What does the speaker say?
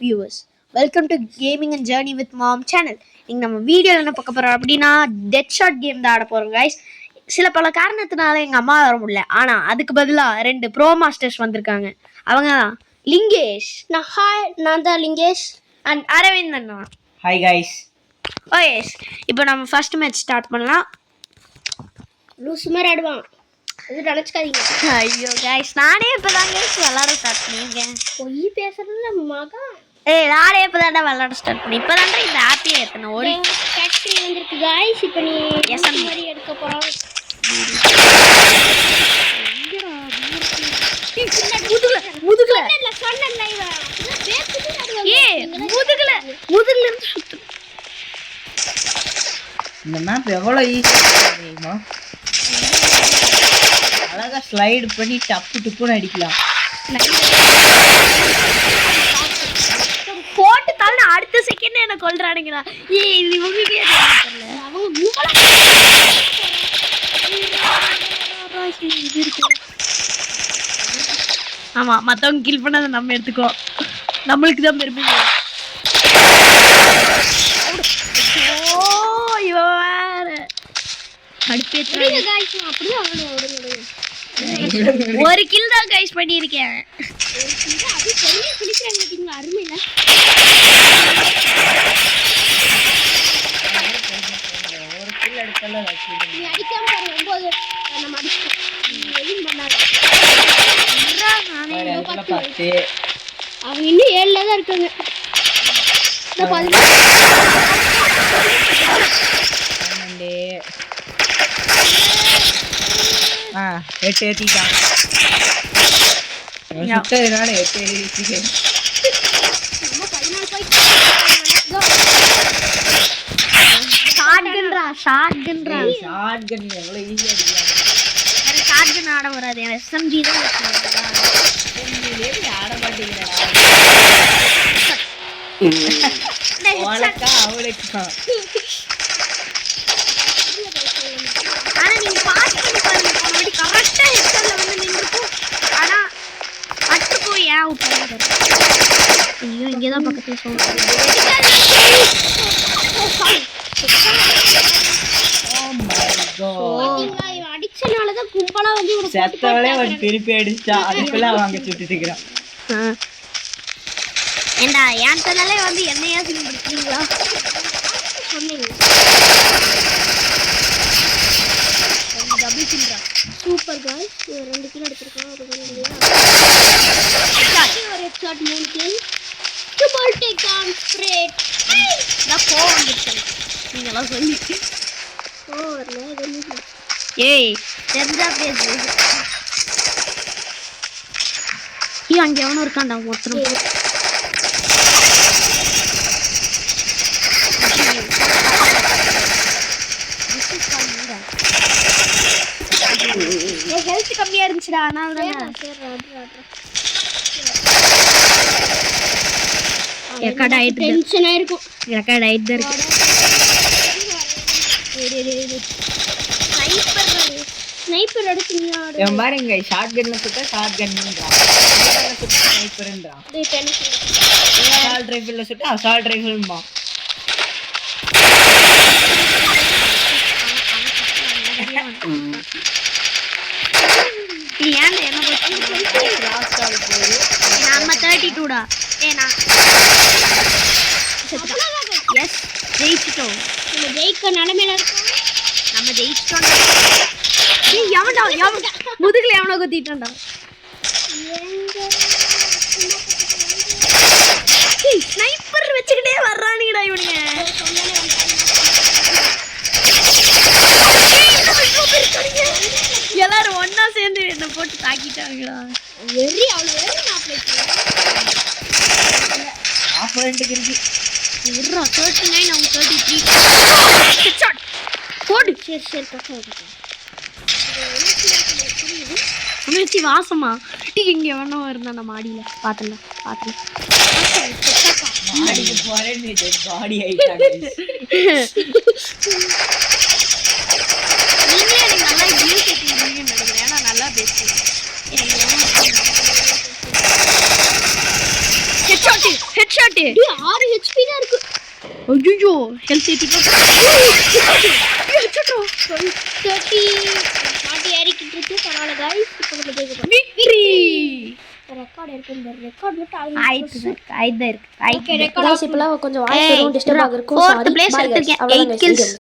viewers. Welcome to Gaming and Journey with Mom channel. இன்னைக்கு நம்ம வீடியோல என்ன பார்க்க போறோம் அப்படினா டெட் ஷாட் கேம் தான் ஆட போறோம் गाइस. சில பல காரணத்தினால எங்க அம்மா வர முடியல. ஆனா அதுக்கு பதிலா ரெண்டு ப்ரோ மாஸ்டர்ஸ் வந்திருக்காங்க. அவங்க தான் லிங்கேஷ். நான் தான் Lingesh and Aravind Anna. Hi guys. Oh yes. இப்போ நம்ம ஃபர்ஸ்ட் மேட்ச் ஸ்டார்ட் பண்ணலாம். லூஸ் மாதிரி ஆடுவான். இது நினைச்சுக்காதீங்க. ஐயோ गाइस நானே இப்பதான் गाइस விளையாட ஸ்டார்ட் பண்ணிருக்கேன். பொய் பேசுறதுல மகா. நானே இப்பதான் விளையாட ஸ்டார்ட் பண்ணி. இப்பதான் இந்த ஆப்பியே ஏத்தன ஒரு ஃபேக்டரி வந்திருக்கு गाइस. இப்போ நீ எஸ்எம் மாதிரி எடுக்க போறோம். முதுகுல சொன்னல இவன். பேசிட்டு ஆடுவாங்க. முதுகுல இருந்து சுத்து. இந்த மேப் எவ்வளவு ஈஸியா தெரியுமா? அழகா ஸ்லைட் பண்ணி டப்பு டப்புன்னு அடிக்கலாம். போட்டு தான அடுத்த செகண்ட் என்ன கொல்றானுங்கடா. இது உங்களுக்கே தெரியல. அவங்க கும்பலா ஆமா மத்தவங்க கில் பண்ணாத நம்ம எடுத்துக்கோ. நம்மளுக்கு தான் பெருமை. ஓ யோர் அடுத்து புரியுது गाइस. அப்படியே அவளோ ஓடுங்க. ஒரு கில் தான் गाइस பண்ணியிருக்கேன். அது சரியா பிடிக்கறாங்க பாத்தீங்களா? அருமையில ஒரு கில் எடுக்கல நீ அடிக்காம பாரு. 9 நம்ம அடிச்சோம். எதுவும் பண்ணாத. நானே 10. அவங்க இன்னும் 7ல தான் இருக்காங்க. இந்த 11 8 ஏத்திட்டான். சுட்டதுனால 8 ஏத்திட்டேன். நம்ம 14 ஃபைட் ஷாட்கன்ரா ஷாட்கன் எவ்வளவு ஈஸியா அடிக்கலாம். வேற ஷாட்கன் ஆட வராது. எஸ்எம்ஜி தான் ஆட மாட்டேங்கிறா. அவளுக்கா ஆனா நீங்க பாஸ் பண்ணி பாருங்க. முன்னாடி கரெக்ட்டா ஹெட்ல வந்து நின்னுக்கும். ஆனா அட்டு போய் அவுட் பண்ணிடுற. ஐயோ இங்க தான் பக்கத்துல சொல்றேன். Oh my god. இவன் அடிச்சனால தான் கும்பலா வந்து இவனை செத்தவளே வந்து திருப்பி அடிச்சா. அதுக்குள்ள அவங்க சுட்டிட்டு இருக்கான். ஏண்டா ஏன் தன்னாலே வந்து என்னையா சிங்க பிடிக்கிறீங்களா சொன்னீங்க. டபுள் கில்ரா. Super guys. 2 கிலோ எடுத்துறோம். அது இல்லையா? ஒரு headshot 3 kill. Double tag on spread. நான் போவந்துச்சு. நீங்கலாம் சொல்லி ஓவர்ல இது ஏய் தெரிஞ்சா பேசு. அங்க எவனோ இருக்கான்டா ஒருத்தரும். ஹெல்த் கம்மியா இருந்துச்சுடா. அதனால ரெக்கார்ட் ஆயிட்டு டென்ஷனா இருக்கும். ரெக்கார்ட் ஆயிட்டு இருக்கு. ஸ்னைப்பர் அடிச்சீங்களா? என் பாருங்க ஷாட்கன்ல சுட்டா ஷாட்கன்ன்றான். ஸ்னைப்பர்ல சுட்டா ஸ்னைப்பர்ன்றான். டேய் டென்ஷன். அசால்ட் ரைஃபிள்ல சுட்டா அசால்ட் ரைஃபிள்மா. நீ ஏன் என்ன போய் லாஸ்ட் ஆல் போய் நம்ம 32டா. நான் எஸ் ஜெயிச்சிட்டோம். நம்ம ஜெயிக்க நிலைமையில இருக்கோம். நம்ம ஜெயிச்சிட்டோம். ஏய் எவன்டா முதுகுல எவனோ குத்திட்டான்டா. ஏய் ஸ்னைப்பர் வெச்சிட்டே வர்றானுங்கடா இவனுங்க. எல்லாரும் ஒண்ணா சேர்ந்து என்ன போட்டு தாக்கிட்டாங்கடா. வெறி அவள வெறி ஆப்போனன்ட் கில்டி. இருடா 39 அவங்க 33. ஹெட்ஷாட். போடு. சரி பக்கம். உணர்ச்சி வாசமா இங்க எவனோ இருந்தா நம்ம மாடியில பாத்தல. மாடிக்கு போறேன் நீ டெட் பாடி ஆயிட்டாங்க. நீங்க நல்லா வியூ கேட்டீங்கன்னு நினைக்கிறேன். ஏன்னா நல்லா பேசுறீங்க. ஹெட்ஷாட் ஷாட் 6 ஹெச்பி தான் இருக்கு. ஐயோ ஹெல்த் 30 40 ஏறிக்கிட்டு இருக்கு. பரவாயில்ல गाइस. இப்போ நம்ம ஜெயிக்கிறோம். விக்டரி ரெக்கார்ட் இருக்கு. இந்த ரெக்கார்ட் மட்டும் ஆயிட்டு இருக்கு. ஓகே ரெக்கார்ட் இப்பலாம் கொஞ்சம் வாய்ஸ் வரும் டிஸ்டர்ப் ஆகிருக்கும். Fourth sorry. place எடுத்திருக்கேன். 8 kills.